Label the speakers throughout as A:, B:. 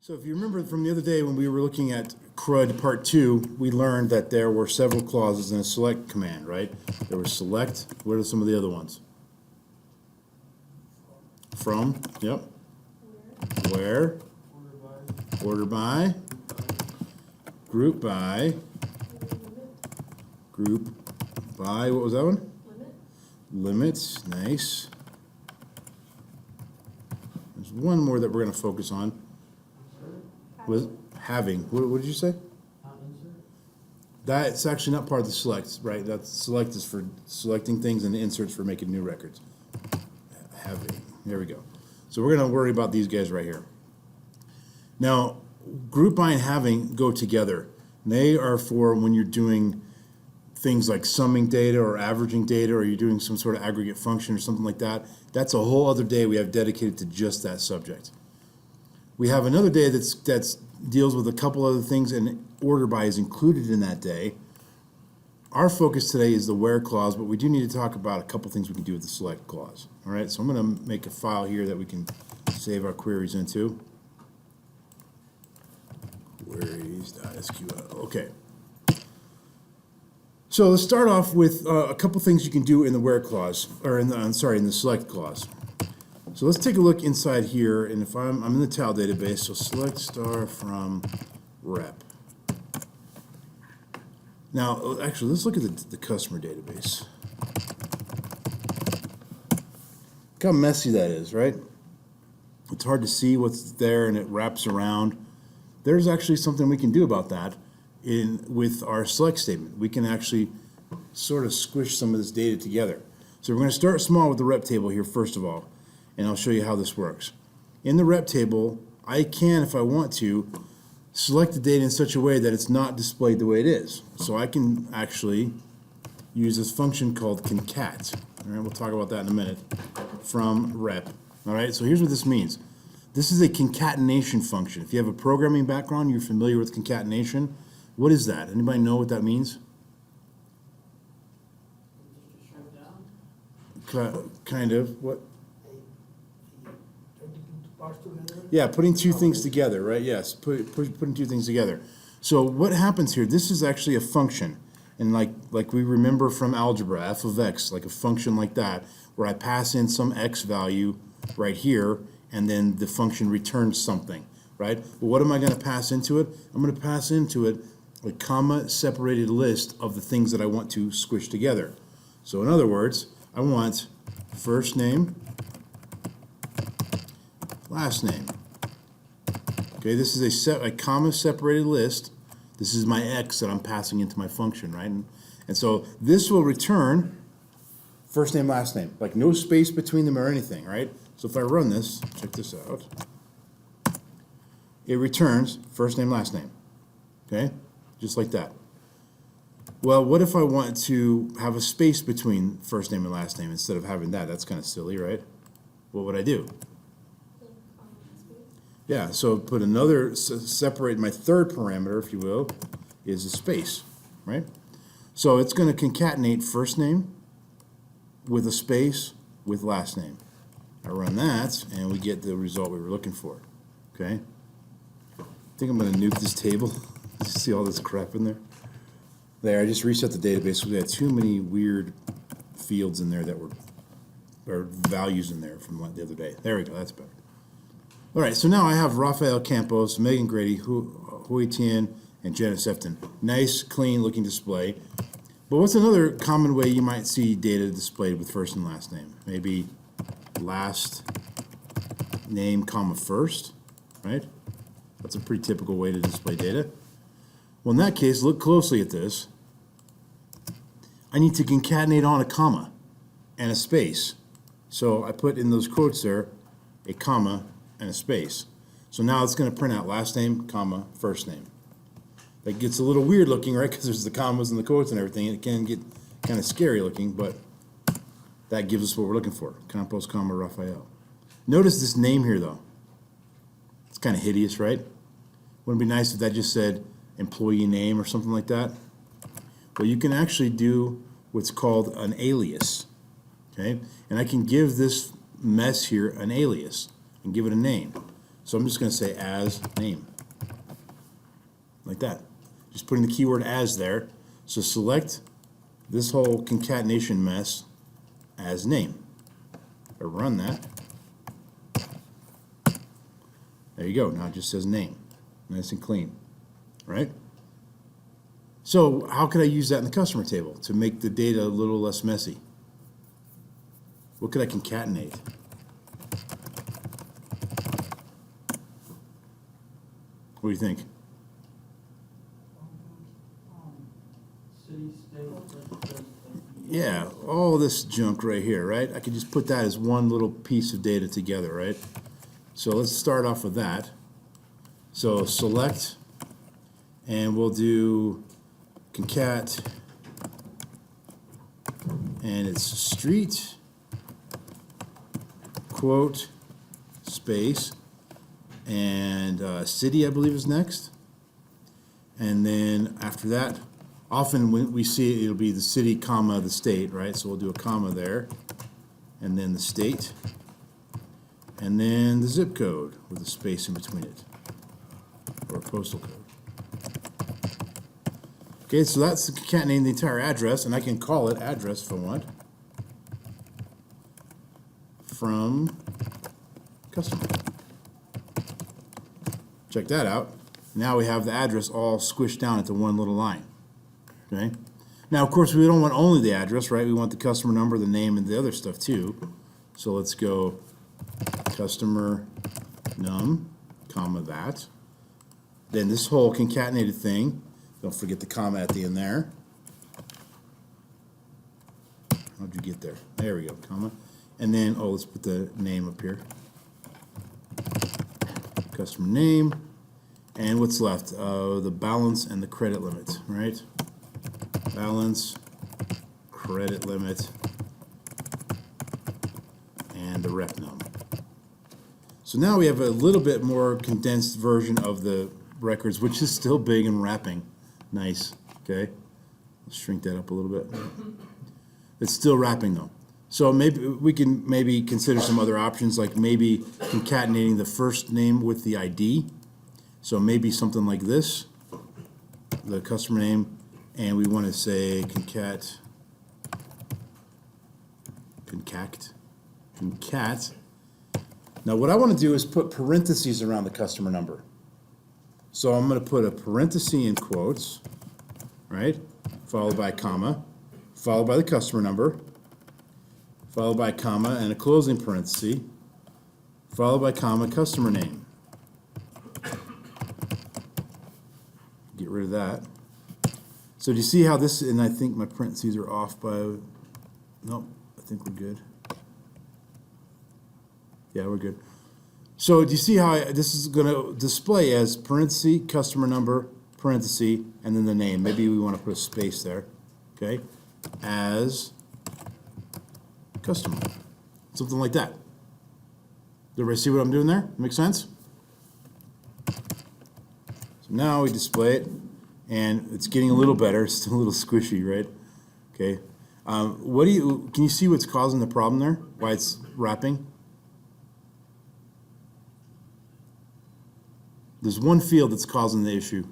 A: So if you remember from the other day when we were looking at CRUD Part 2, we learned that there were several clauses in a select command, right? There was select. What are some of the other ones? From, yep. Where? Order by. Group by. Group by, what was that one? Limits, nice. There's one more that we're going to focus on. Was having. What did you say? That's actually not part of the select, right? That select is for selecting things and the inserts for making new records. Having. There we go. So we're going to worry about these guys right here. Now, group by and having go together. They are for when you're doing things like summing data or averaging data, or you're doing some sort of aggregate function or something like that. That's a whole other day we have dedicated to just that subject. We have another day that's deals with a couple other things, and order by is included in that day. Our focus today is the where clause, but we do need to talk about a couple things we can do with the select clause. All right, so I'm going to make a file here that we can save our queries into. Queries.sql. Okay. So let's start off with a couple things you can do in the where clause, or in the select clause. So let's take a look inside here, and if I'm in the TAL database, so select star from rep. Now, actually, let's look at the customer database. Look how messy that is, right? It's hard to see what's there, and it wraps around. There's actually something we can do about that with our select statement. We can actually sort of squish some of this data together. So we're going to start small with the rep table here, first of all. And I'll show you how this works. In the rep table, I can, if I want to, select the data in such a way that it's not displayed the way it is. So I can actually use this function called CONCAT. All right, we'll talk about that in a minute. From rep. All right, so here's what this means. This is a concatenation function. If you have a programming background, you're familiar with concatenation. What is that? Anybody know what that means? Kind of. What? Yeah, putting two things together, right? Yes, putting two things together. So what happens here, this is actually a function. And like we remember from algebra, f of x, like a function like that, where I pass in some x value right here, and then the function returns something, right? Well, what am I going to pass into it? I'm going to pass into it a comma-separated list of the things that I want to squish together. So in other words, I want first name, last name. Okay, this is a comma-separated list. This is my x that I'm passing into my function, right? And so this will return first name, last name, like no space between them or anything, right? So if I run this, check this out. It returns first name, last name, okay? Just like that. Well, what if I want to have a space between first name and last name instead of having that? That's kind of silly, right? What would I do? Yeah, so put another, separate my third parameter, if you will, is a space, right? So it's going to concatenate first name with a space with last name. I run that, and we get the result we were looking for, okay? I think I'm going to nuke this table. You see all this crap in there? There, I just reset the database. We had too many weird fields in there that were, or values in there from the other day. There we go, that's better. All right, so now I have Rafael Campos, Megan Grady, Hui Tian, and Janice Efton. Nice, clean looking display. But what's another common way you might see data displayed with first and last name? Maybe last name, comma, first, right? That's a pretty typical way to display data. Well, in that case, look closely at this. I need to concatenate on a comma and a space. So I put in those quotes there a comma and a space. So now it's going to print out last name, comma, first name. That gets a little weird looking, right? Because there's the commas and the quotes and everything. It can get kind of scary looking, but that gives us what we're looking for. Campos, comma, Rafael. Notice this name here, though. It's kind of hideous, right? Wouldn't it be nice if that just said employee name or something like that? Well, you can actually do what's called an alias, okay? And I can give this mess here an alias and give it a name. So I'm just going to say as name, like that. Just putting the keyword as there. So select this whole concatenation mess as name. I run that. There you go. Now it just says name. Nice and clean, right? So how could I use that in the customer table to make the data a little less messy? What could I concatenate? What do you think?
B: City, state,
A: Yeah, all this junk right here, right? I could just put that as one little piece of data together, right? So let's start off with that. So select, and we'll do concat, and it's street, quote, space, and city, I believe, is next. And then after that, often when we see it, it'll be the city, comma, the state, right? So we'll do a comma there, and then the state, and then the zip code with a space in between it, or a postal code. Okay, so that's concatenating the entire address, and I can call it address if I want. From customer. Check that out. Now we have the address all squished down into one little line. Okay. Now, of course, we don't want only the address, right? We want the customer number, the name, and the other stuff too. So let's go customer num, comma that. Then this whole concatenated thing, don't forget the comma at the end there. How'd you get there? There we go, comma. And then, oh, let's put the name up here. Customer name. And what's left? The balance and the credit limit, right? Balance, credit limit, and the rep num. So now we have a little bit more condensed version of the records, which is still big and wrapping. Nice, okay? Let's shrink that up a little bit. It's still wrapping though. So maybe we can consider some other options, like maybe concatenating the first name with the ID. So maybe something like this, the customer name, and we want to say concat. Now what I want to do is put parentheses around the customer number. So I'm going to put a parenthesis in quotes, right? Followed by a comma, followed by the customer number, followed by a comma and a closing parenthesis, followed by comma, customer name. Get rid of that. So do you see how this, and I think my parentheses are off by, nope, I think we're good. Yeah, we're good. So do you see how this is going to display as parenthesis, customer number, parenthesis, and then the name. Maybe we want to put a space there, okay? As customer, something like that. Does everybody see what I'm doing there? Make sense? So now we display it, and it's getting a little better. It's still a little squishy, right? Okay. Can you see what's causing the problem there? Why it's wrapping? There's one field that's causing the issue.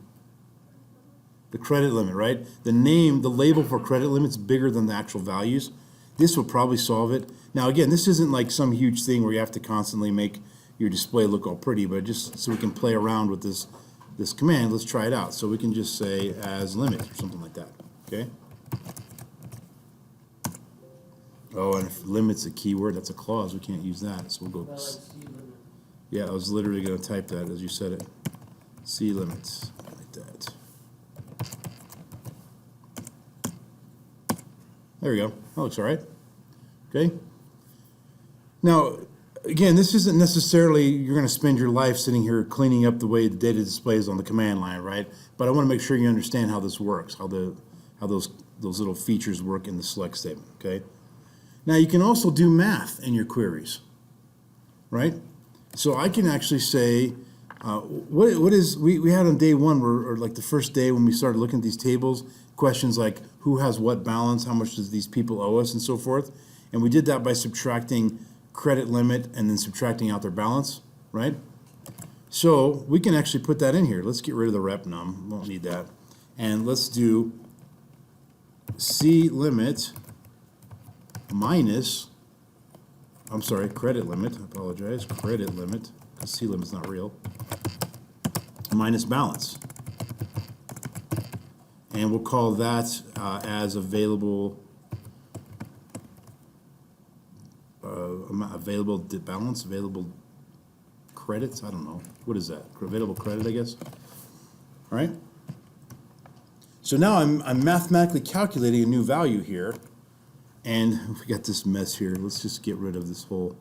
A: The credit limit, right? The name, the label for credit limit's bigger than the actual values. This will probably solve it. Now again, this isn't like some huge thing where you have to constantly make your display look all pretty, but just so we can play around with this command, let's try it out. So we can just say as limit or something like that, okay? Oh, and if limit's a keyword, that's a clause, we can't use that, so we'll go. Yeah, I was literally going to type that as you said it. C limits, like that. There we go. That looks all right. Okay. Now, again, this isn't necessarily you're going to spend your life sitting here cleaning up the way the data displays on the command line, right? But I want to make sure you understand how this works, how those little features work in the select statement. Okay. Now you can also do math in your queries, right? So I can actually say, we had on day one, or like the first day when we started looking at these tables, questions like who has what balance, how much does these people owe us, and so forth. And we did that by subtracting credit limit and then subtracting out their balance, right? So we can actually put that in here. Let's get rid of the rep num, won't need that. And let's do C limit minus, I'm sorry, credit limit, I apologize, credit limit, because C limit's not real, minus balance. And we'll call that as available, available balance, available credits, I don't know. What is that? Available credit, I guess. All right. So now I'm mathematically calculating a new value here, and we got this mess here. Let's just get rid of this whole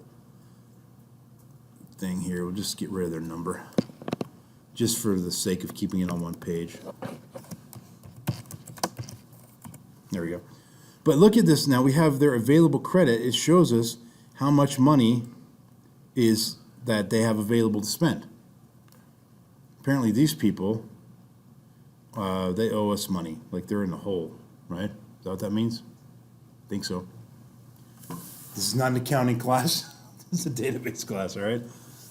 A: thing here. We'll just get rid of their number, just for the sake of keeping it on one page. There we go. But look at this now. We have their available credit. It shows us how much money is that they have available to spend. Apparently these people, they owe us money, like they're in the hole, right? Is that what that means? I think so. This is not an accounting class. This is a database class, all right?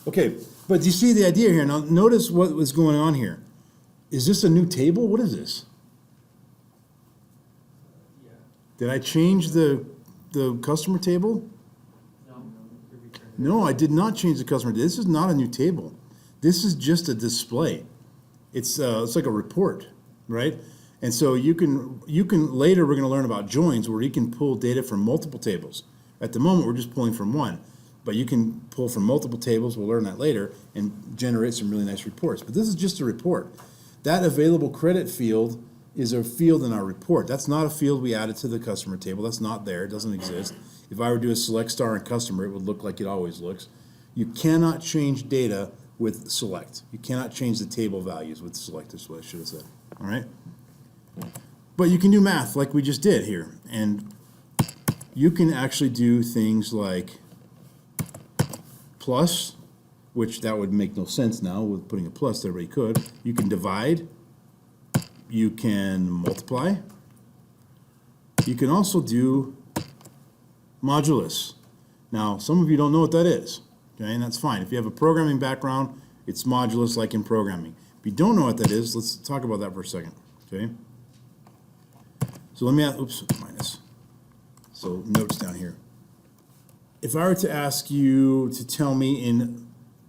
A: Okay, but do you see the idea here? Now notice what was going on here. Is this a new table? What is this?
B: Yeah.
A: Did I change the customer table? No, I did not change the customer. This is not a new table. This is just a display. It's like a report, right? And so you can later we're going to learn about joins where you can pull data from multiple tables. At the moment we're just pulling from one, but you can pull from multiple tables. We'll learn that later and generate some really nice reports. But this is just a report. That available credit field is a field in our report. That's not a field we added to the customer table. That's not there. It doesn't exist. If I were to do a select star and customer, it would look like it always looks. You cannot change data with select. You cannot change the table values with select, is what I should have said. All right? But you can do math like we just did here. And you can actually do things like plus, which that would make no sense now with putting a plus there, but you could. You can divide. You can multiply. You can also do modulus. Now, some of you don't know what that is, okay, and that's fine. If you have a programming background, it's modulus like in programming. If you don't know what that is, let's talk about that for a second, okay? So let me add, oops, minus. So notes down here. If I were to ask you to tell me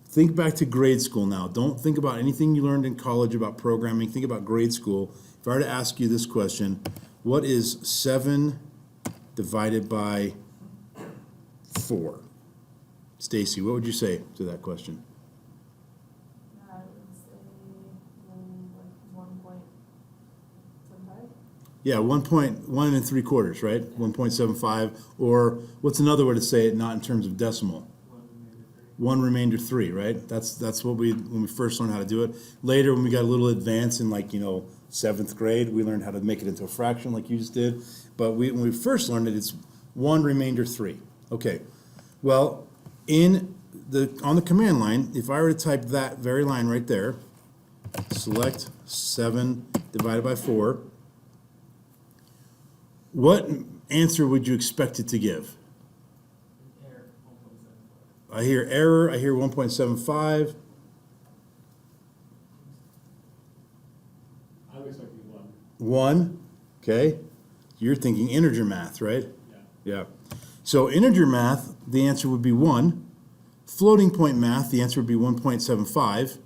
A: think back to grade school now. Don't think about anything you learned in college about programming. Think about grade school. If I were to ask you this question, what is 7 divided by 4? Stacy, what would you say to that question?
C: I would say like 1.75.
A: Yeah, 1.1 3/4, right? 1.75, or what's another way to say it, not in terms of decimal? 1 remainder 3, right? That's what when we first learned how to do it. Later, when we got a little advanced in 7th grade, we learned how to make it into a fraction like you just did. But when we first learned it, it's 1 remainder 3. Okay, well, on the command line, if I were to type that very line right there, select 7 divided by 4, what answer would you expect it to give?
B: Error 1.75.
A: I hear error, I hear 1.75.
B: I would expect to be 1.
A: 1, okay? You're thinking integer math, right?
B: Yeah.
A: Yeah. So integer math, the answer would be 1. Floating point math, the answer would be 1.75.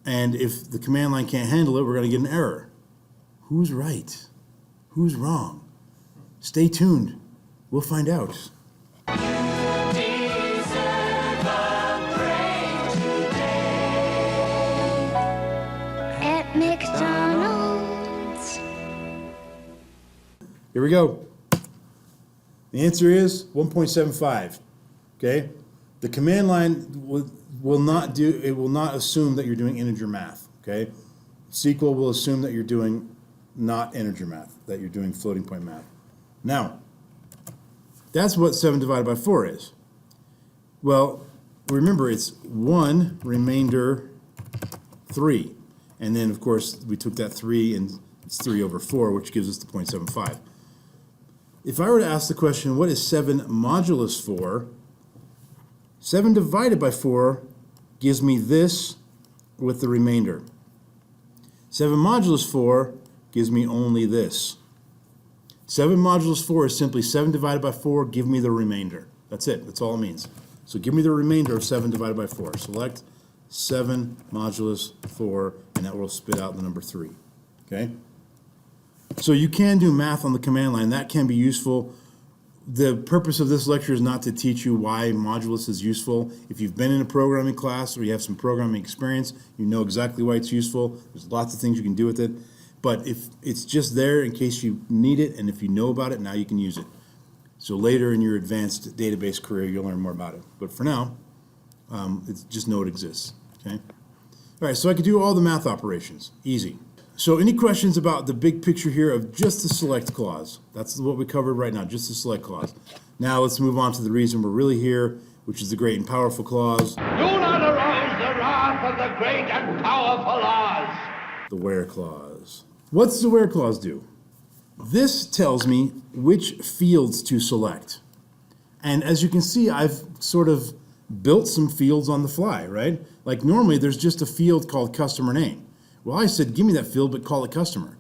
A: And if the command line can't handle it, we're going to get an error. Who's right? Who's wrong? Stay tuned. We'll find out.
D: At McDonald's.
A: Here we go. The answer is 1.75. Okay? The command line will not assume that you're doing integer math. Okay? SQL will assume that you're doing not integer math, that you're doing floating point math. Now, that's what 7 divided by 4 is. Well, remember it's 1 remainder 3. And then, of course, we took that 3 and it's 3 over 4, which gives us the 0.75. If I were to ask the question, what is 7 modulus 4? 7 divided by 4 gives me this with the remainder. 7 modulus 4 gives me only this. 7 modulus 4 is simply 7 divided by 4, give me the remainder. That's it, that's all it means. So give me the remainder of 7 divided by 4. Select 7 modulus 4, and that will spit out the number 3, okay? So you can do math on the command line. That can be useful. The purpose of this lecture is not to teach you why modulus is useful. If you've been in a programming class or you have some programming experience, you know exactly why it's useful. There's lots of things you can do with it. But if it's just there in case you need it, and if you know about it, now you can use it. So later in your advanced database career, you'll learn more about it. But for now, it's just know it exists, okay? All right, so I could do all the math operations, easy. So any questions about the big picture here of just the select clause? That's what we covered right now, just the select clause. Now let's move on to the reason we're really here, which is the great and powerful clause.
E: Do not arouse the wrath of the great and powerful laws.
A: The where clause. What's the where clause do? This tells me which fields to select. And as you can see, I've sort of built some fields on the fly, right? Like normally there's just a field called customer name. Well, I said, give me that field, but call it customer.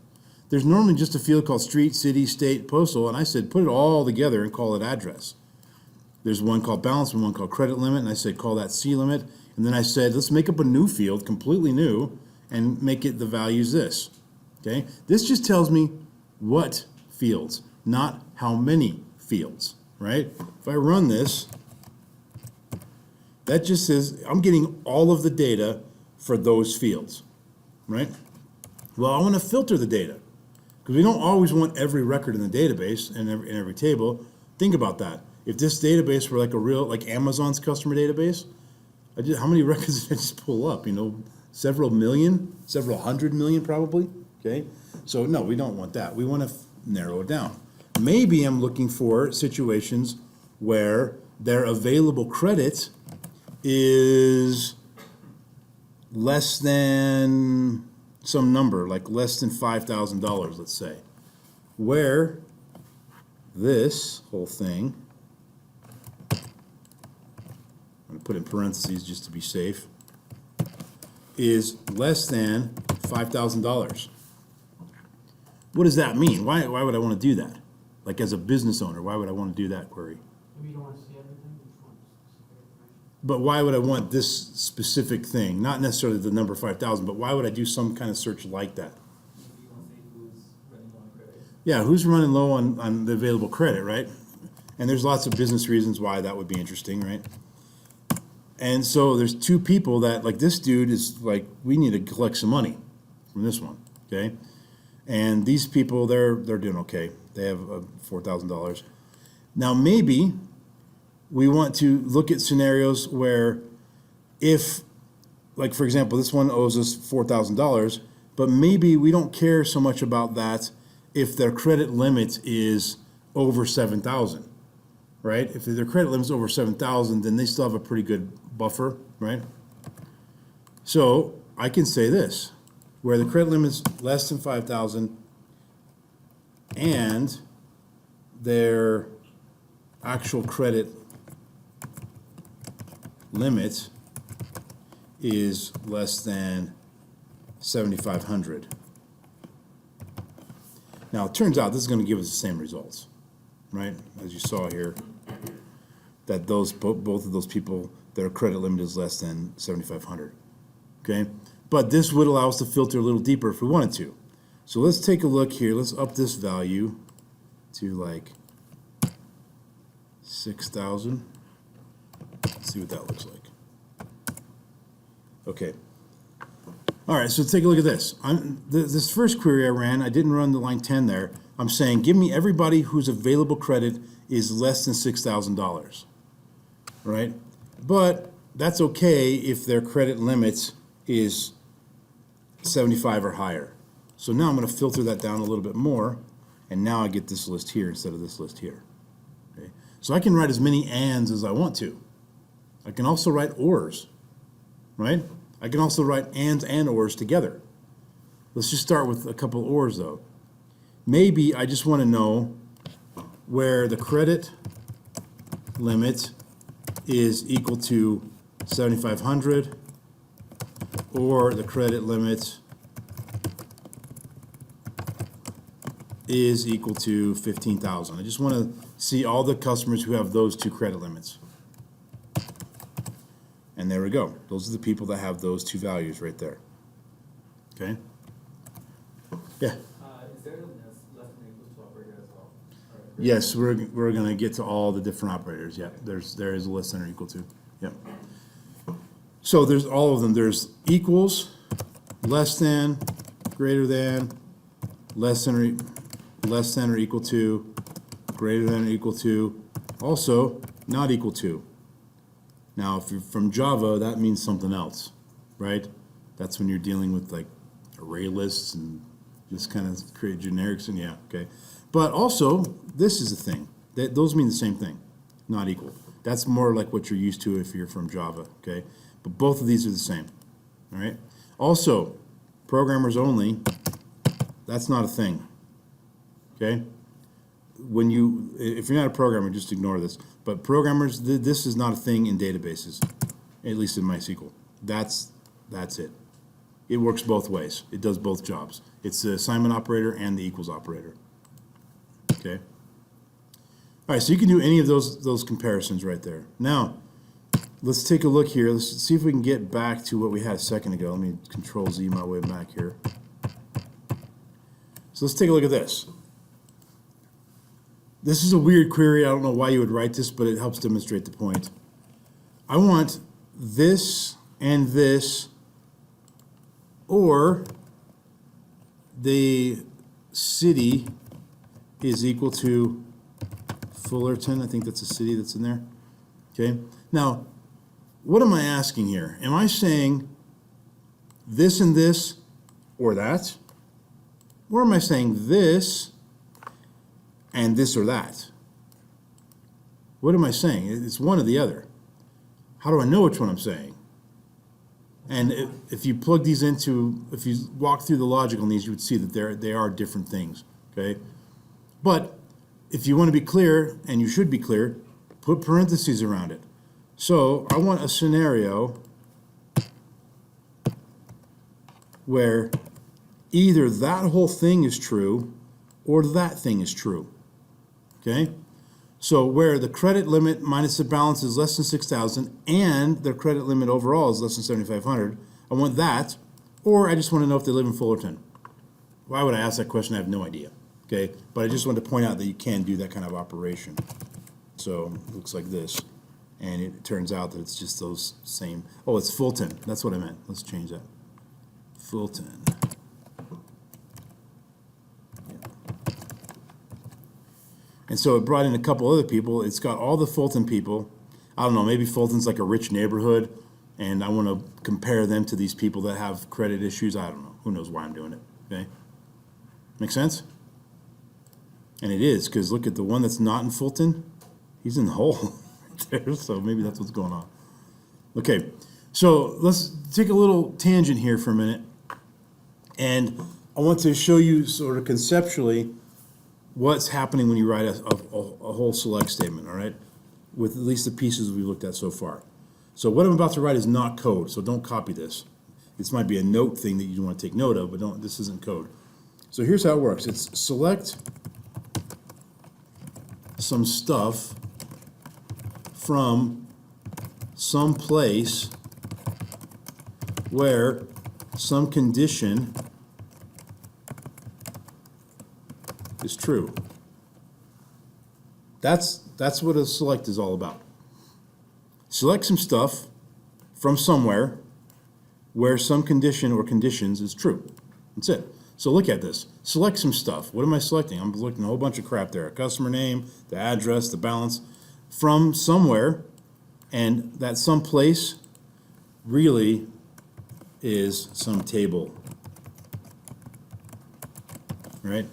A: There's normally just a field called street, city, state, postal, and I said, put it all together and call it address. There's one called balance and one called credit limit, and I said, call that C limit. And then I said, let's make up a new field, completely new, and make it the values this, okay? This just tells me what fields, not how many fields, right? If I run this, that just says I'm getting all of the data for those fields, right? Well, I want to filter the data because we don't always want every record in the database and in every table. Think about that. If this database were like a real, like Amazon's customer database, how many records did I just pull up? You know, several million, several hundred million probably, okay? So no, we don't want that. We want to narrow it down. Maybe I'm looking for situations where their available credit is less than some number, like less than $5,000, let's say, where this whole thing, I'm going to put in parentheses just to be safe, is less than $5,000. What does that mean? Why would I want to do that? Like as a business owner, why would I want to do that query?
B: Maybe you don't want to see everything, you just want specific information.
A: But why would I want this specific thing? Not necessarily the number 5,000, but why would I do some kind of search like that?
B: Maybe you want to see who's running low on credit.
A: Yeah, who's running low on the available credit, right? And there's lots of business reasons why that would be interesting, right? And so there's two people that, like this dude is like, we need to collect some money from this one, okay? And these people, they're doing okay. They have $4,000. Now maybe we want to look at scenarios where if, like for example, this one owes us $4,000, but maybe we don't care so much about that if their credit limit is over 7,000, right? If their credit limit is over 7,000, then they still have a pretty good buffer, right? So I can say this, where the credit limit is less than 5,000 and their actual credit limit is less than 7,500. Now, it turns out this is going to give us the same results, right? As you saw here, that both of those people, their credit limit is less than 7,500, okay? But this would allow us to filter a little deeper if we wanted to. So let's take a look here. Let's up this value to like 6,000. Let's see what that looks like. Okay. All right, so take a look at this. This first query I ran, I didn't run the line 10 there. I'm saying give me everybody whose available credit is less than $6,000, right? But that's okay if their credit limit is 75 or higher. So now I'm going to filter that down a little bit more, and now I get this list here instead of this list here. Okay? So I can write as many ands as I want to. I can also write ors, right? I can also write ands and ors together. Let's just start with a couple ors though. Maybe I just want to know where the credit limit is equal to 7,500 or the credit limit is equal to 15,000. I just want to see all the customers who have those two credit limits. And there we go. Those are the people that have those two values right there. Okay? Yeah.
B: Is there a less than equals to operator as well?
A: Yes, we're going to get to all the different operators. Yeah, there is a less than or equal to. Yeah. So there's all of them. There's equals, less than, greater than, less than or equal to, greater than or equal to, also not equal to. Now, if you're from Java, that means something else, right? That's when you're dealing with like array lists and just kind of create generics and yeah, okay. But also, this is a thing. Those mean the same thing, not equal. That's more like what you're used to if you're from Java, okay? But both of these are the same, all right? Also, programmers only, that's not a thing, okay? If you're not a programmer, just ignore this. But programmers, this is not a thing in databases, at least in MySQL. That's it. It works both ways. It does both jobs. It's the assignment operator and the equals operator. Okay. All right, so you can do any of those comparisons right there. Now, let's take a look here. Let's see if we can get back to what we had a second ago. Let me Control Z my way back here. So let's take a look at this. This is a weird query. I don't know why you would write this, but it helps demonstrate the point. I want this and this, or the city is equal to Fullerton. I think that's a city that's in there. Okay. Now, what am I asking here? Am I saying this and this, or that? Or am I saying this and this or that? What am I saying? It's one or the other. How do I know which one I'm saying? And if you plug these into, if you walk through the logic on these, you would see that they are different things, okay? But if you want to be clear, and you should be clear, put parentheses around it. So I want a scenario where either that whole thing is true or that thing is true. Okay? So where the credit limit minus the balance is less than 6,000 and their credit limit overall is less than 7,500, I want that, or I just want to know if they live in Fullerton. Why would I ask that question? I have no idea. Okay? But I just wanted to point out that you can do that kind of operation. So it looks like this. And it turns out that it's just those same. Oh, it's Fulton. That's what I meant. Let's change that. Fulton. And so it brought in a couple other people. It's got all the Fulton people. I don't know, maybe Fulton's like a rich neighborhood, and I want to compare them to these people that have credit issues. I don't know. Who knows why I'm doing it, okay? Make sense? And it is, because look at the one that's not in Fulton. He's in the hole there, so maybe that's what's going on. Okay, so let's take a little tangent here for a minute. And I want to show you sort of conceptually what's happening when you write a whole select statement, all right? With at least the pieces we looked at so far. So what I'm about to write is not code, so don't copy this. This might be a note thing that you want to take note of, but this isn't code. So here's how it works. It's select some stuff from some place where some condition is true. That's what a select is all about. Select some stuff from somewhere where some condition or conditions is true. That's it. So look at this. Select some stuff. What am I selecting? I'm selecting a whole bunch of crap there. A customer name, the address, the balance, from somewhere, and that someplace really is some table, right?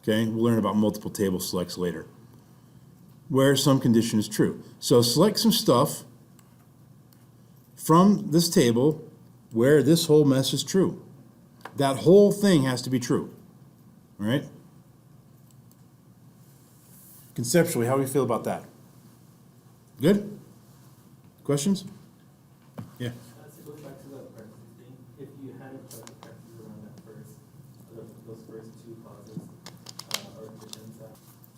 A: Okay, we'll learn about multiple table selects later. Where some condition is true. So select some stuff from this table where this whole mess is true. That whole thing has to be true, all right? Conceptually, how do we feel about that? Good? Questions? Yeah.
B: Going back to
F: you hadn't put the parentheses around that first, those first two clauses, or conditions.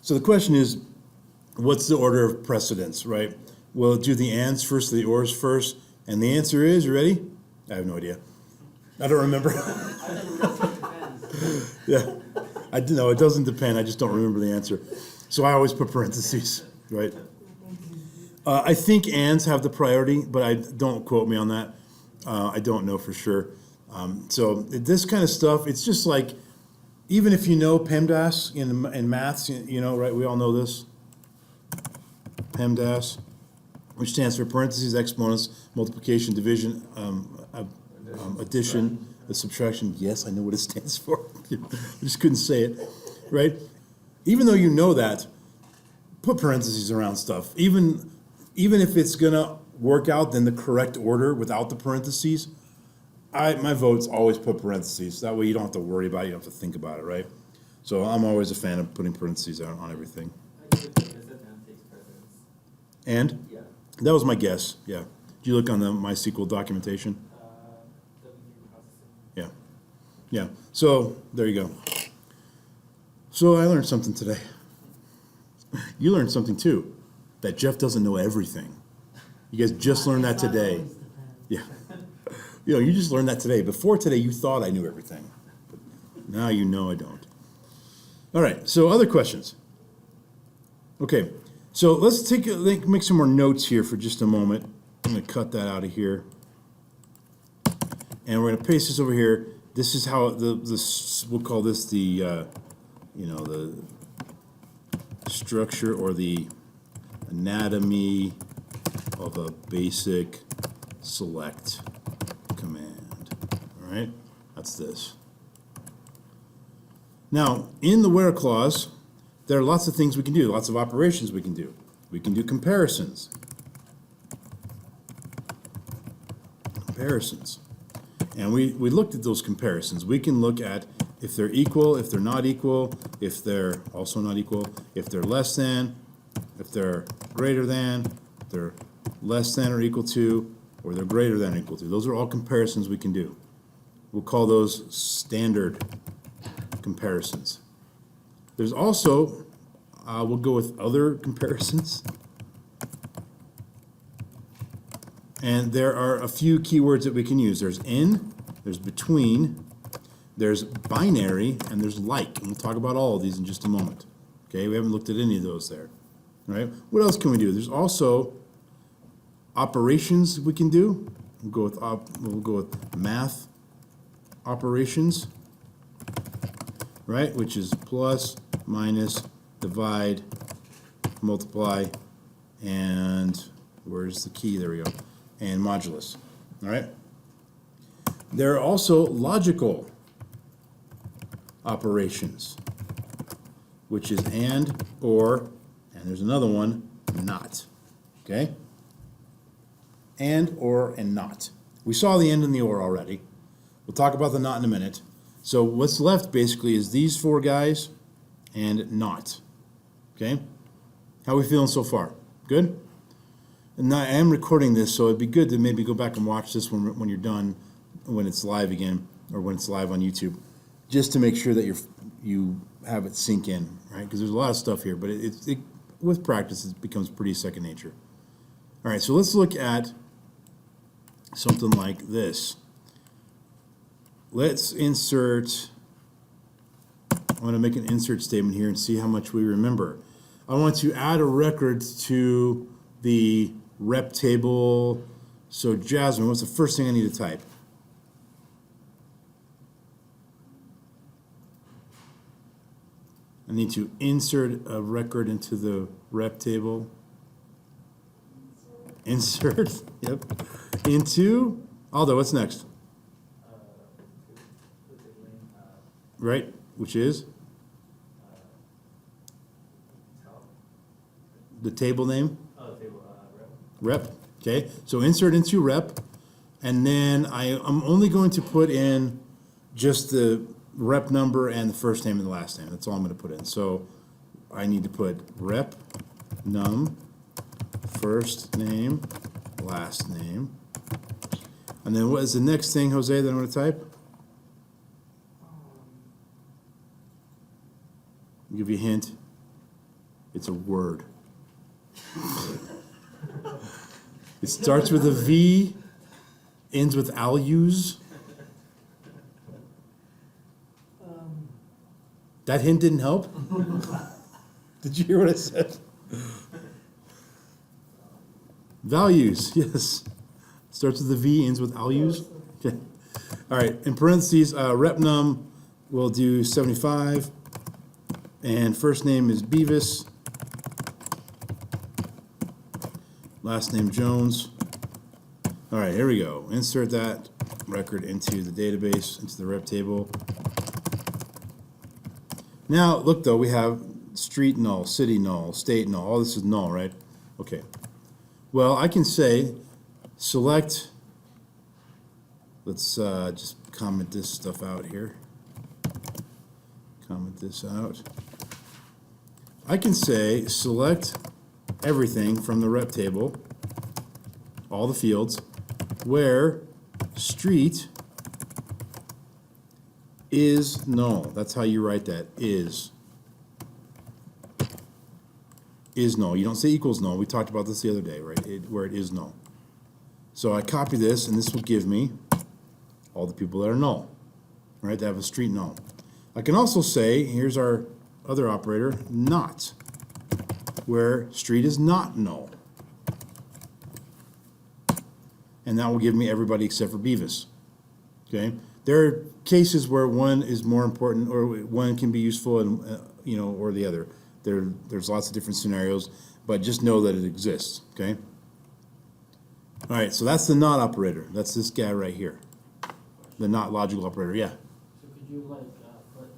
A: So the question is, what's the order of precedence, right? Will it do the ands first, the ors first? And the answer is, you ready? I have no idea. I don't remember. Yeah, I do know, it doesn't depend, I just don't remember the answer. So I always put parentheses, right? I think ands have the priority, but don't quote me on that. I don't know for sure. So this kind of stuff, it's just like, even if you know PEMDAS in maths, you know, right, we all know this. PEMDAS, which stands for parentheses, exponents, multiplication, division, addition, the subtraction. Yes, I know what it stands for. I just couldn't say it, right? Even though you know that, put parentheses around stuff. Even if it's gonna work out in the correct order without the parentheses, my vote's always put parentheses. That way you don't have to worry about it, you don't have to think about it, right? So I'm always a fan of putting parentheses on everything.
F: I think it said and takes precedence.
A: And?
F: Yeah.
A: That was my guess, yeah. Did you look on the MySQL documentation?
F: W3 processing.
A: Yeah. Yeah, so there you go. So I learned something today. You learned something too, that Jeff doesn't know everything. You guys just learned that today. Yeah. You know, you just learned that today. Before today, you thought I knew everything. But now you know I don't. All right, so other questions. Okay, so let's make some more notes here for just a moment. I'm gonna cut that out of here. And we're gonna paste this over here. This is how we'll call this the, the structure or the anatomy of a basic select command. All right, that's this. Now, in the where clause, there are lots of things we can do, lots of operations we can do. We can do comparisons. Comparisons. And we looked at those comparisons. We can look at if they're equal, if they're not equal, if they're also not equal, if they're less than, if they're greater than, if they're less than or equal to, or they're greater than or equal to. Those are all comparisons we can do. We'll call those standard comparisons. There's also, we'll go with other comparisons. And there are a few keywords that we can use. There's in, there's between, there's binary, and there's like. And we'll talk about all of these in just a moment. Okay, we haven't looked at any of those there. All right, what else can we do? There's also operations we can do. We'll go with math operations, right? Which is plus, minus, divide, multiply, and where's the key? There we go. And modulus. All right. There are also logical operations, which is and, or, and there's another one, not. Okay? And, or, and not. We saw the and and the or already. We'll talk about the not in a minute. So what's left basically is these four guys and not. Okay? How are we feeling so far? Good? And I am recording this, so it'd be good to maybe go back and watch this when you're done, when it's live again, or when it's live on YouTube, just to make sure that you have it sink in, right? Because there's a lot of stuff here, but with practice, it becomes pretty second nature. All right, so let's look at something like this. Let's insert, I want to make an insert statement here and see how much we remember. I want to add a record to the rep table. So Jasmine, what's the first thing I need to type? I need to insert a record into the rep table. Insert, yep. Into, Aldo, what's next? Right, which is? The table name?
F: Oh, table,
A: Rep, okay. So insert into rep, and then I'm only going to put in just the rep number and the first name and the last name. That's all I'm going to put in. So I need to put rep num, first name, last name. And then what is the next thing, Jose, that I'm gonna type? I'll give you a hint. It's a word. It starts with a V, ends with alias. That hint didn't help? Did you hear what I said? Values, yes. Starts with a V, ends with alias. Okay. All right, in parentheses, rep num, we'll do 75. And first name is Beavis. Last name Jones. All right, here we go. Insert that record into the database, into the rep table. Now, look though, we have street null, city null, state null. All this is null, right? Okay. Well, I can say select, let's just comment this stuff out here. Comment this out. I can say select everything from the rep table, all the fields, where street is null. That's how you write that, is null. You don't say equals null. We talked about this the other day, right? Where it is null. So I copy this, and this will give me all the people that are null, right? That have a street null. I can also say, here's our other operator, not, where street is not null. And that will give me everybody except for Beavis, okay? There are cases where one is more important, or one can be useful, and you know, or the other. There's lots of different scenarios, but just know that it exists, okay? All right, so that's the not operator. That's this guy right here, the not logical operator. Yeah.
B: So could you like put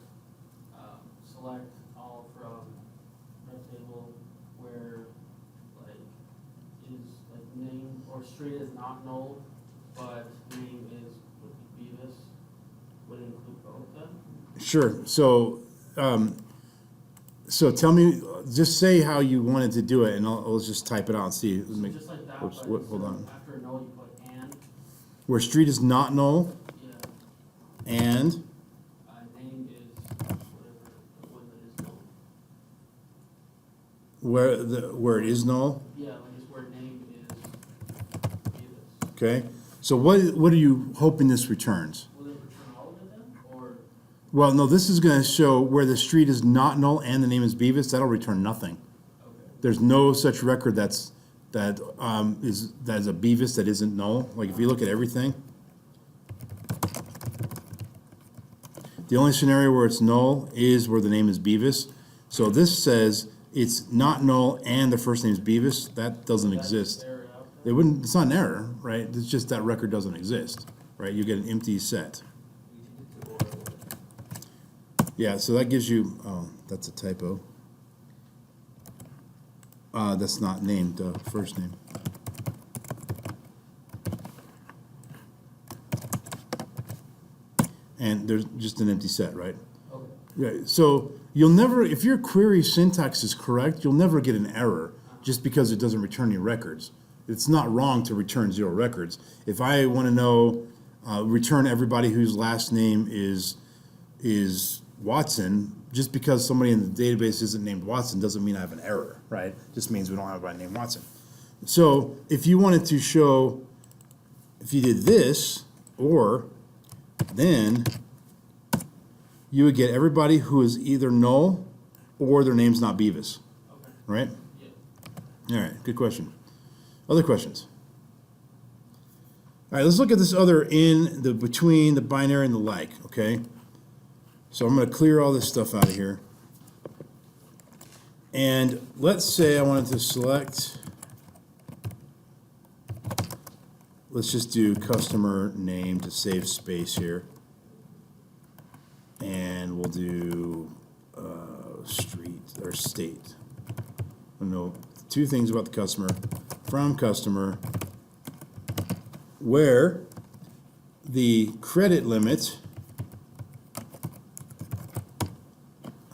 B: select all from red table where like is like name or street is not null, but name is would be Beavis? Would it include both then?
A: Sure. So tell me, just say how you wanted to do it, and I'll just type it out and see.
B: So just like that,
A: Oops,
B: but
A: hold on.
B: after null you put and,
A: Where street is not null,
B: yeah,
A: and
B: name is whatever the one that is null.
A: where it is null.
B: Yeah, like it's where name is Beavis.
A: Okay. So what are you hoping this returns?
B: Will it return all of it then, or?
A: Well, no, this is going to show where the street is not null and the name is Beavis. That'll return nothing.
B: Okay.
A: There's no such record that is a Beavis that isn't null. Like if you look at everything, the only scenario where it's null is where the name is Beavis. So this says it's not null and the first name is Beavis. That doesn't exist.
B: Error out
A: It wouldn't. It's not an error, right? It's just that record doesn't exist, right? You get an empty set. Yeah, so that gives you, oh, that's a typo. That's not named, first name. And there's just an empty set, right?
B: Okay.
A: Yeah, so you'll never, if your query syntax is correct, you'll never get an error just because it doesn't return any records. It's not wrong to return 0 records. If I want to know, return everybody whose last name is Watson, just because somebody in the database isn't named Watson doesn't mean I have an error, right? Just means we don't have anybody named Watson. So if you wanted to show, if you did this, or then you would get everybody who is either null or their name's not Beavis,
B: Okay.
A: right?
B: Yeah.
A: All right, good question. Other questions? All right, let's look at this other in, the between, the binary, and the like, okay? So I'm going to clear all this stuff out of here. And let's say I wanted to select, let's just do customer name to save space here. And we'll do street or state. I know 2 things about the customer. From customer, where the credit limit,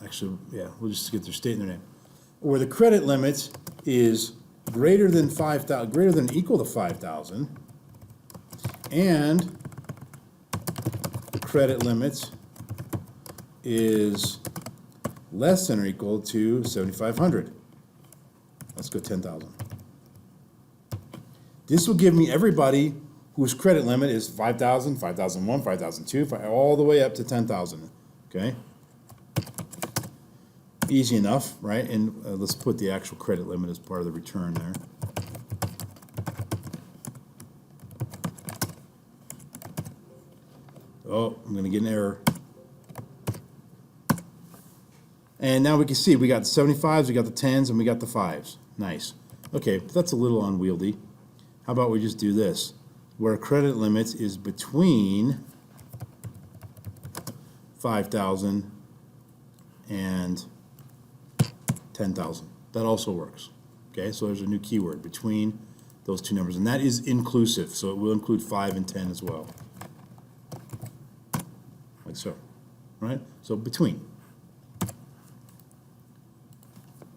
A: actually, yeah, we'll just get their state in their name, where the credit limit is greater than 5,000, greater than or equal to 5,000, and credit limit is less than or equal to 7,500. Let's go 10,000. This will give me everybody whose credit limit is 5,000, 5,001, 5,002, all the way up to 10,000, okay? Easy enough, right? And let's put the actual credit limit as part of the return there. Oh, I'm gonna get an error. And now we can see we got the 75s, we got the 10s, and we got the 5s. Nice. Okay, but that's a little unwieldy. How about we just do this? Where credit limit is between 5,000 and 10,000. That also works. Okay, so there's a new keyword between those two numbers, and that is inclusive, so it will include 5 and 10 as well. Like so, right? So between.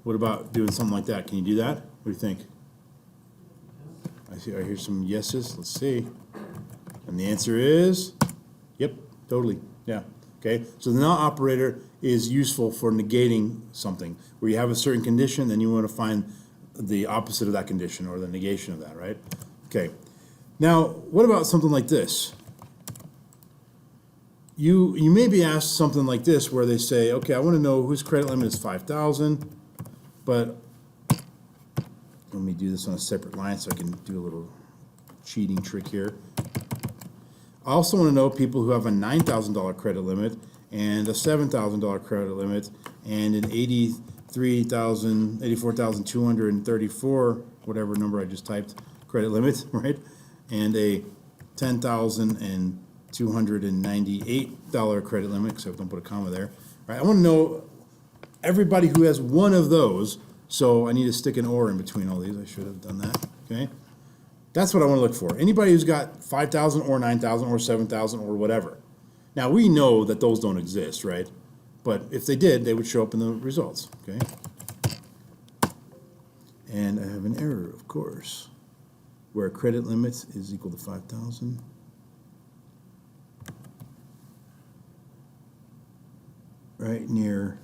A: What about doing something like that? Can you do that? What do you think? I hear some yeses. Let's see. And the answer is, yep, totally. Yeah. Okay. So the NULL operator is useful for negating something. Where you have a certain condition, then you want to find the opposite of that condition or the negation of that, right? Okay. Now, what about something like this? You may be asked something like this where they say, okay, I want to know whose credit limit is 5,000, but let me do this on a separate line so I can do a little cheating trick here. I also want to know people who have a $9,000 credit limit and a $7,000 credit limit and an $84,234, whatever number I just typed, credit limit, right? And a $10,298 credit limit, except don't put a comma there. Right? I want to know everybody who has one of those, so I need to stick an or in between all these. I should have done that, okay? That's what I want to look for. Anybody who's got 5,000 or 9,000 or 7,000 or whatever. Now, we know that those don't exist, right? But if they did, they would show up in the results, okay? And I have an error, of course, where credit limit is equal to 5,000. Right near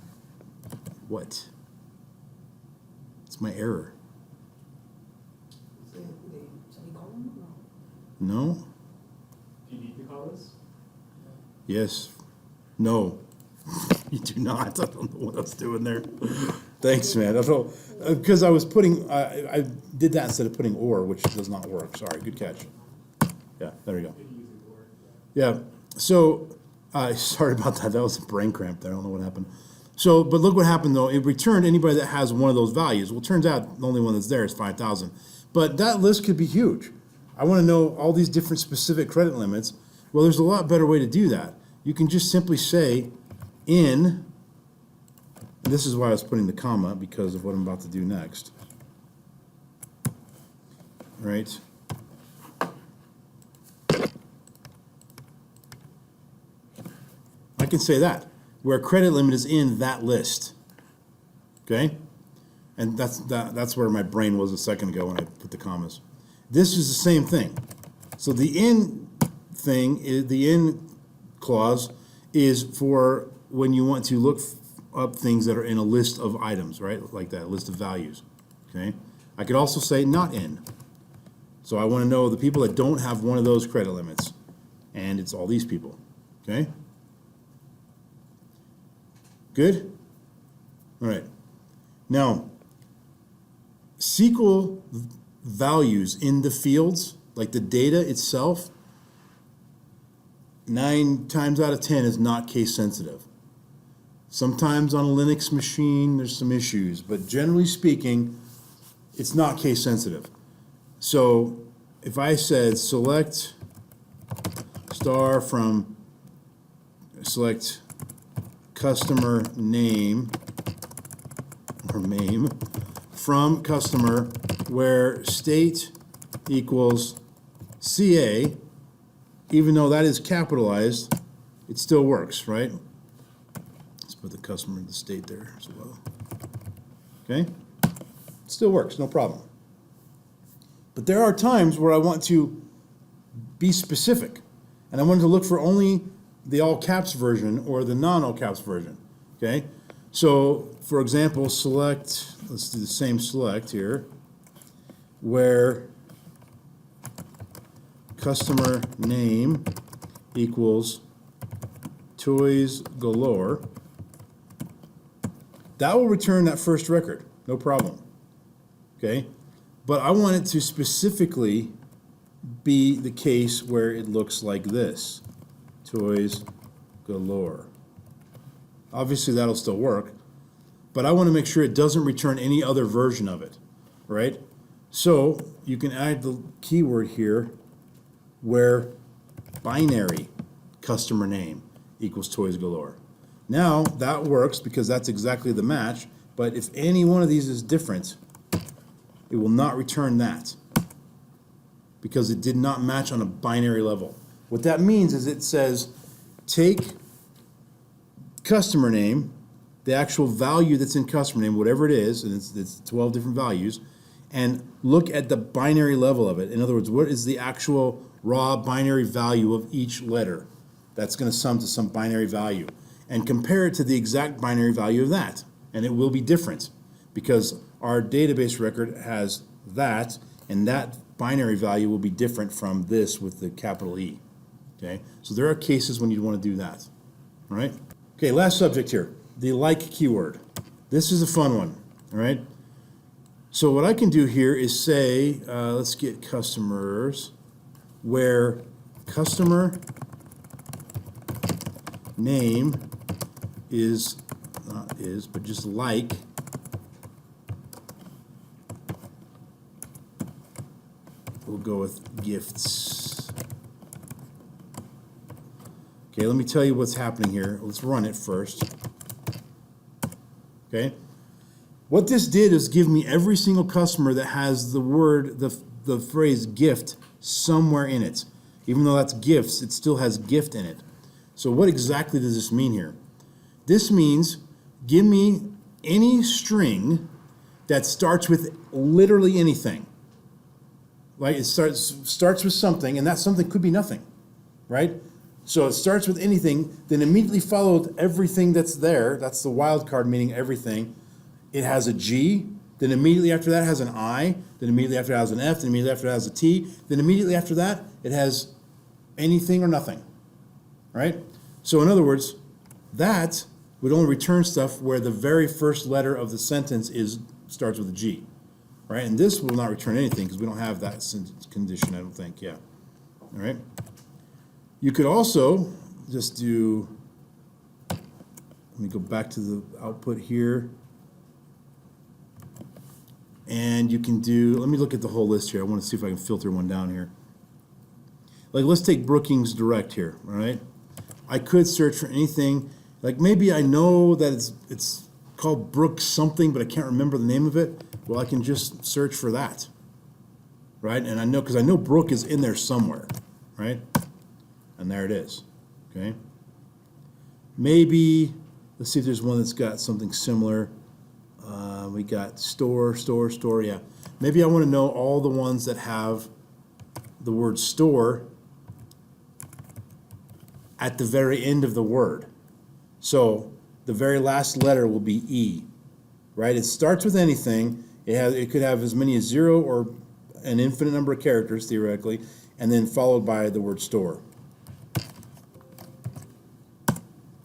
A: what? It's my error. No?
F: Do you need the colors?
A: Yes. No. You do not. I don't know what I was doing there. Thanks, man. I don't, because I was putting, I did that instead of putting or, which does not work. Sorry, good catch. Yeah, there we go. Yeah, so, sorry about that. That was a brain cramp there. I don't know what happened. So, but look what happened though. It returned anybody that has one of those values. Well, it turns out the only one that's there is 5,000. But that list could be huge. I want to know all these different specific credit limits. Well, there's a lot better way to do that. You can just simply say in, and this is why I was putting the comma because of what I'm about to do next. Right? I can say that, where credit limit is in that list. Okay? And that's where my brain was a second ago when I put the commas. This is the same thing. So the in thing, the in clause is for when you want to look up things that are in a list of items, right? Like that, a list of values, okay? I could also say not in. So I want to know the people that don't have one of those credit limits, and it's all these people, okay? Good? All right. Now, SQL values in the fields, like the data itself, 9 times out of 10 is not case sensitive. Sometimes on a Linux machine, there's some issues, but generally speaking, it's not case sensitive. So if I said select star from, select customer name, or name, from customer where state equals CA, even though that is capitalized, it still works, right? Let's put the customer in the state there as well. Okay? It still works, no problem. But there are times where I want to be specific. And I wanted to look for only the all caps version or the non-all caps version, okay? So, for example, select, let's do the same select here, where customer name equals toys galore. That will return that first record, no problem, okay? But I want it to specifically be the case where it looks like this, toys galore. Obviously that'll still work, but I want to make sure it doesn't return any other version of it, right? So you can add the keyword here where binary customer name equals toys galore. Now that works because that's exactly the match, but if any one of these is different, it will not return that because it did not match on a binary level. What that means is it says take customer name, the actual value that's in customer name, whatever it is, and it's 12 different values, and look at the binary level of it. In other words, what is the actual raw binary value of each letter? That's going to sum to some binary value. And compare it to the exact binary value of that. And it will be different because our database record has that, and that binary value will be different from this with the capital E. Okay? So there are cases when you'd want to do that. All right? Okay, last subject here, the like keyword. This is a fun one. All right? So what I can do here is say, let's get customers, where customer name is, not is, but just like, we'll go with gifts. Okay, let me tell you what's happening here. Let's run it first. Okay? What this did is give me every single customer that has the word, the phrase gift somewhere in it. Even though that's gifts, it still has gift in it. So what exactly does this mean here? This means give me any string that starts with literally anything. Like it starts with something, and that something could be nothing, right? So it starts with anything, then immediately followed everything that's there. That's the wild card, meaning everything. It has a G, then immediately after that it has an I, then immediately after that it has an F, then immediately after that it has a T, then immediately after that it has anything or nothing, right? So in other words, that would only return stuff where the very first letter of the sentence starts with a G, right? And this will not return anything because we don't have that condition, I don't think, yeah. All right? You could also just do, let me go back to the output here. And you can do, let me look at the whole list here. I want to see if I can filter one down here. Like, let's take Brookings Direct here, all right? I could search for anything. Like, maybe I know that it's called Brook something, but I can't remember the name of it. Well, I can just search for that, right? And I know, because I know Brook is in there somewhere, right? And there it is, okay? Maybe, let's see if there's one that's got something similar. We got store, yeah. Maybe I want to know all the ones that have the word store at the very end of the word. So the very last letter will be E, right? It starts with anything. It could have as many as 0 or an infinite number of characters, theoretically, and then followed by the word store.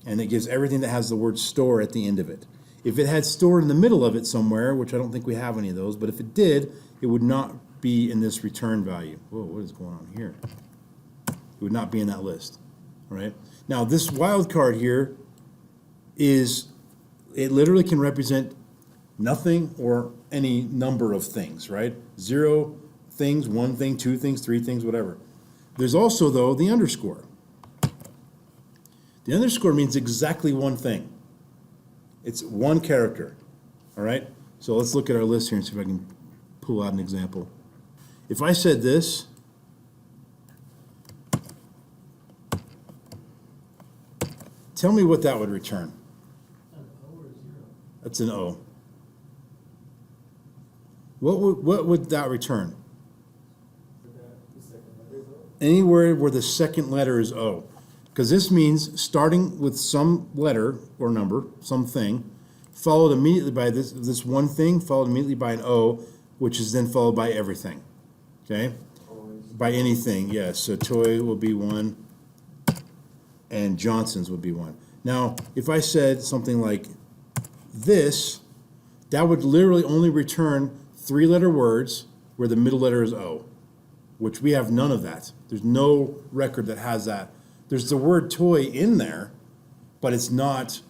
A: And it gives everything that has the word store at the end of it. If it had store in the middle of it somewhere, which I don't think we have any of those, but if it did, it would not be in this return value. Whoa, what is going on here? It would not be in that list, all right? Now, this wildcard here it literally can represent nothing or any number of things, right? 0 things, 1 thing, 2 things, 3 things, whatever. There's also, though, the underscore. The underscore means exactly one thing. It's one character, all right? So let's look at our list here and see if I can pull out an example. If I said this, tell me what that would return.
F: An O or 0?
A: That's an O. What would that return?
F: For that, the second letter is O?
A: any word where the second letter is O. Because this means starting with some letter or number, something, followed immediately by this one thing, followed immediately by an O, which is then followed by everything. Okay? By anything, yes. So toy will be one, and Johnson's would be one. Now, if I said something like this, that would literally only return 3-letter words where the middle letter is O, which we have none of that. There's no record that has that. There's the word toy in there, but it's not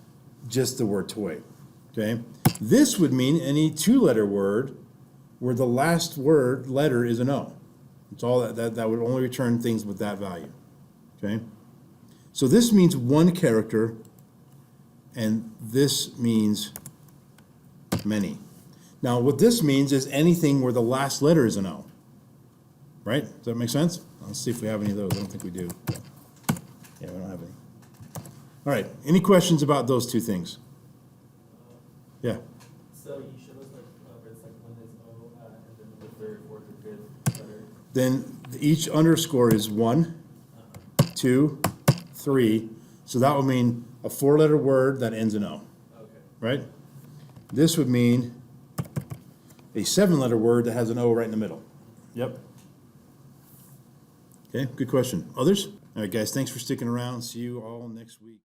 A: just the word toy, okay? This would mean any 2-letter word where the last word letter is an O. It's all that would only return things with that value, okay? So this means one character, and this means many. Now, what this means is anything where the last letter is an O, right? Does that make sense? Let's see if we have any of those. I don't think we do. Yeah, we don't have any. All right, any questions about those two things? Yeah.
F: So you showed us like where the second one is O, and then the third, fourth, or fifth letter.
A: Then each underscore is 1, 2, 3. So that would mean a 4-letter word that ends in O,
F: Okay.
A: right? This would mean a 7-letter word that has an O right in the middle. Yep. Okay, good question. Others? All right, guys, thanks for sticking around. See you all next week.